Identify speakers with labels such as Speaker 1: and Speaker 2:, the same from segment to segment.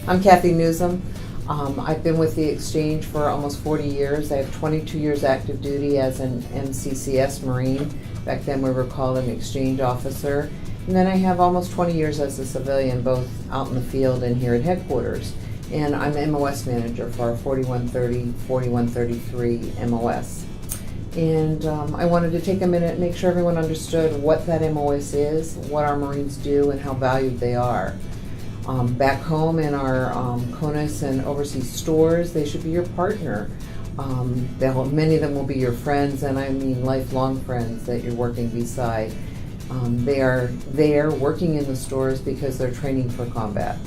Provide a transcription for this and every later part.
Speaker 1: I'm Kathy Newsom. I've been with the Exchange for almost 40 years. I have 22 years active duty as an MCCS Marine. Back then we were called an Exchange officer. And then I have almost 20 years as a civilian, both out in the field and here at headquarters. And I'm MOS manager for our 4130, 4133 MOS. And I wanted to take a minute and make sure everyone understood what that MOS is, what our Marines do, and how valued they are. Back home in our CONUS and overseas stores, they should be your partner. Many of them will be your friends, and I mean lifelong friends that you're working beside. They are there working in the stores because they're training for combat.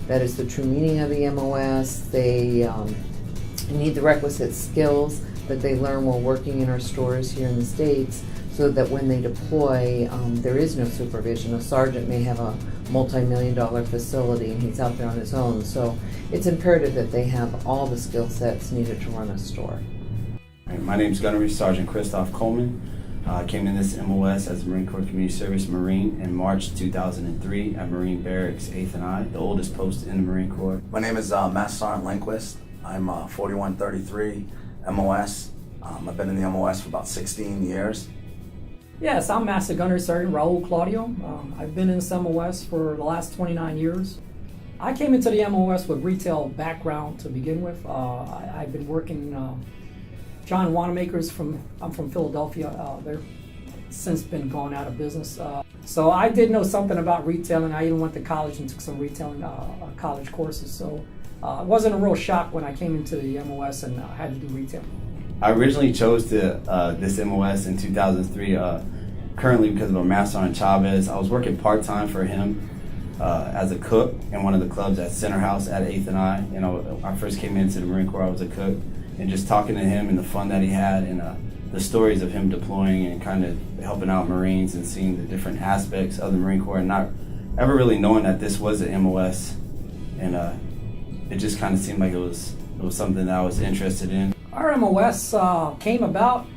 Speaker 1: That is the true meaning of the MOS. They need the requisite skills that they learn while working in our stores here in the States, so that when they deploy, there is no supervision. A sergeant may have a multi-million-dollar facility and he's out there on his own, so it's imperative that they have all the skill sets needed to run a store.
Speaker 2: My name is Gunnery Sergeant Christoph Coleman. I came in this MOS as a Marine Corps Community Service Marine in March 2003 at Marine Barracks 8th and I, the oldest post in the Marine Corps.
Speaker 3: My name is Master Sergeant Lindquist. I'm 4133 MOS. I've been in the MOS for about 16 years.
Speaker 4: Yes, I'm Master Gunnery Sergeant Raul Claudio. I've been in this MOS for the last 29 years. I came into the MOS with retail background to begin with. I've been working John Wanamaker's I'm from Philadelphia. They're since been gone out of business. So I did know something about retailing. I even went to college and took some retailing college courses. So it wasn't a real shock when I came into the MOS and had to do retail.
Speaker 2: I originally chose this MOS in 2003, currently because of a Master Sergeant Chavez. I was working part-time for him as a cook in one of the clubs at Center House at 8th and I. You know, I first came into the Marine Corps, I was a cook, and just talking to him and the fun that he had and the stories of him deploying and kind of helping out Marines and seeing the different aspects of the Marine Corps and not ever really knowing that this was an MOS. And it just kind of seemed like it was something that I was interested in.
Speaker 4: Our MOS came about,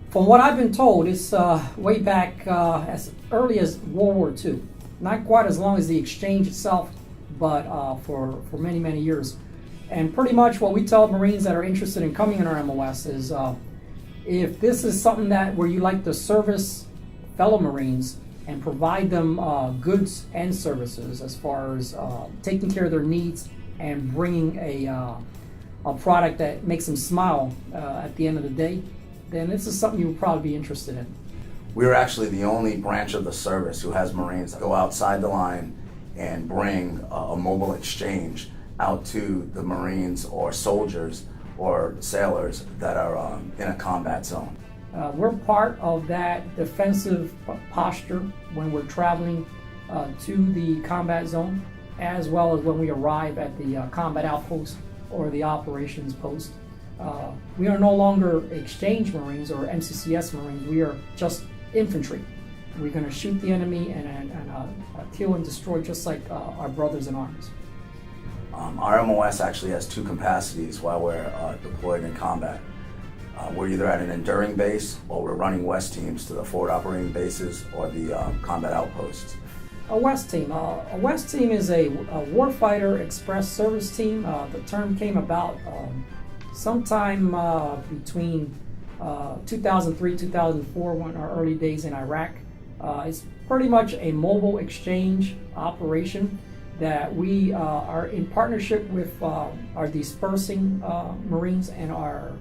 Speaker 4: from what I've been told, it's way back as early as World War II. Not quite as long as the Exchange itself, but for many, many years. And pretty much what we tell Marines that are interested in coming in our MOS is if this is something where you like to service fellow Marines and provide them goods and services as far as taking care of their needs and bringing a product that makes them smile at the end of the day, then this is something you would probably be interested in.
Speaker 3: We're actually the only branch of the service who has Marines go outside the line and bring a mobile exchange out to the Marines or soldiers or sailors that are in a combat zone.
Speaker 4: We're part of that defensive posture when we're traveling to the combat zone, as well as when we arrive at the combat outpost or the operations post. We are no longer Exchange Marines or MCCS Marines. We are just infantry. We're going to shoot the enemy and kill and destroy just like our brothers in arms.
Speaker 3: Our MOS actually has two capacities while we're deployed in combat. We're either at an enduring base or we're running West teams to the forward operating bases or the combat outposts.
Speaker 4: A West team. A West team is a warfighter express service team. The term came about sometime between 2003, 2004, when our early days in Iraq. It's pretty much a mobile exchange operation that we are in partnership with our dispersing Marines and our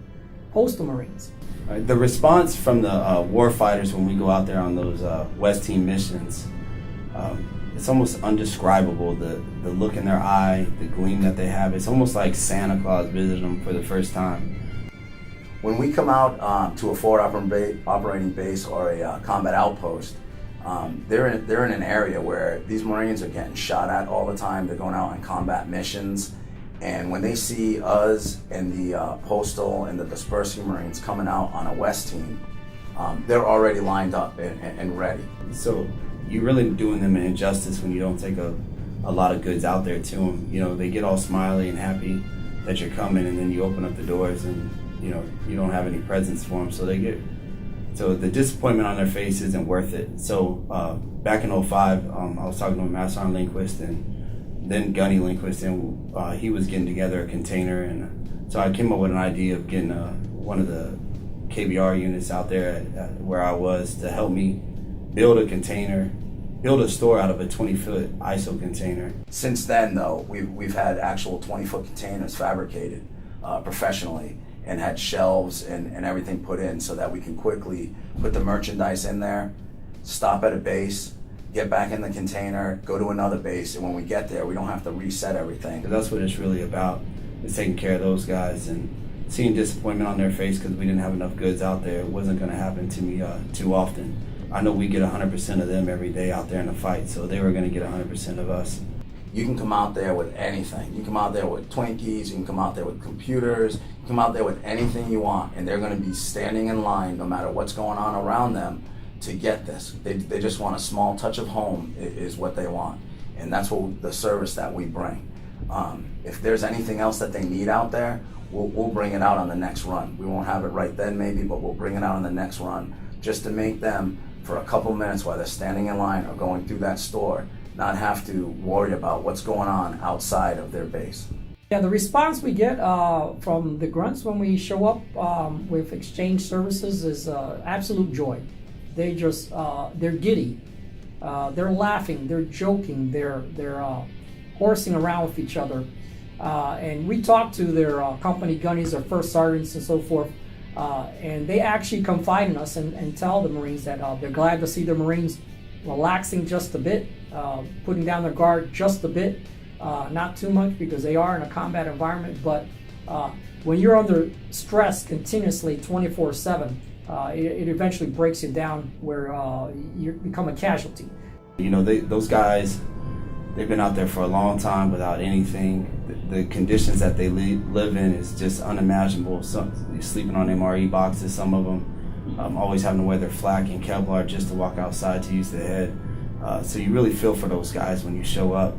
Speaker 4: postal Marines.
Speaker 2: The response from the warfighters when we go out there on those West team missions, it's almost undescribable. The look in their eye, the gleam that they have. It's almost like Santa Claus visited them for the first time.
Speaker 3: When we come out to a forward operating base or a combat outpost, they're in an area where these Marines are getting shot at all the time. They're going out on combat missions. And when they see us and the postal and the dispersing Marines coming out on a West team, they're already lined up and ready.
Speaker 2: So you're really doing them an injustice when you don't take a lot of goods out there to them. You know, they get all smiley and happy that you're coming, and then you open up the doors and, you know, you don't have any presents for them. So the disappointment on their face isn't worth it. So back in 2005, I was talking to Master Sergeant Lindquist, and then gunny linguist, and he was getting together a container, and so I came up with an idea of getting one of the KBR units out there at where I was to help me build a store out of a 20-foot ISO container.
Speaker 3: Since then, though, we've had actual 20-foot containers fabricated professionally and had shelves and everything put in so that we can quickly put the merchandise in there, stop at a base, get back in the container, go to another base, and when we get there, we don't have to reset everything.
Speaker 2: That's what it's really about, is taking care of those guys and seeing disappointment on their face because we didn't have enough goods out there. It wasn't going to happen to me too often. I know we get 100% of them every day out there in the fight, so they were going to get 100% of us.
Speaker 3: You can come out there with anything. You can come out there with Twinkies, you can come out there with computers, you can come out there with anything you want, and they're going to be standing in line no matter what's going on around them to get this. They just want a small touch of home is what they want, and that's what the service that we bring. If there's anything else that they need out there, we'll bring it out on the next run. We won't have it right then maybe, but we'll bring it out on the next run just to make them, for a couple minutes while they're standing in line or going through that store, not have to worry about what's going on outside of their base.
Speaker 4: Yeah, the response we get from the grunts when we show up with exchange services is absolute joy. They just, they're giddy. They're laughing, they're joking, they're horsing around with each other. And we talk to their company gunnies, their first sergeants and so forth, and they actually confide in us and tell the Marines that they're glad to see the Marines relaxing just a bit, putting down their guard just a bit, not too much because they are in a combat environment, but when you're under stress continuously 24/7, it eventually breaks you down where you become a casualty.
Speaker 2: You know, those guys, they've been out there for a long time without anything. The conditions that they live in is just unimaginable. Some sleeping on MRE boxes, some of them always having to wear their flak and Kevlar just to walk outside to use the head. So you really feel for those guys when you show up.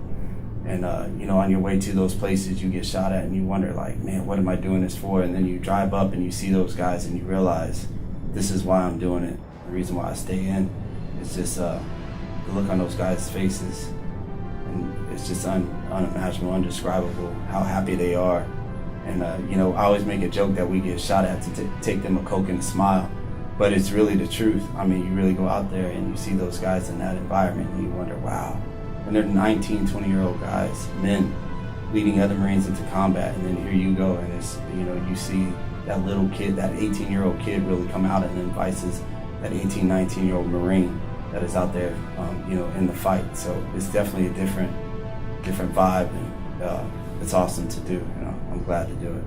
Speaker 2: And you know, on your way to those places, you get shot at and you wonder, like, man, what am I doing this for? And then you drive up and you see those guys and you realize this is why I'm doing it. The reason why I stay in is just the look on those guys' faces. And it's just unimaginable, indescribable how happy they are. And you know, I always make a joke that we get shot at to take them a Coke and a smile, but it's really the truth. I mean, you really go out there and you see those guys in that environment and you wonder, wow. And they're 19, 20-year-old guys, men, leading other Marines into combat, and then here you go, and it's, you know, you see that little kid, that 18-year-old kid really come out and then vices that 18, 19-year-old Marine that is out there, you know, in the fight. So it's definitely a different vibe, and it's awesome to do. You know, I'm glad to do it.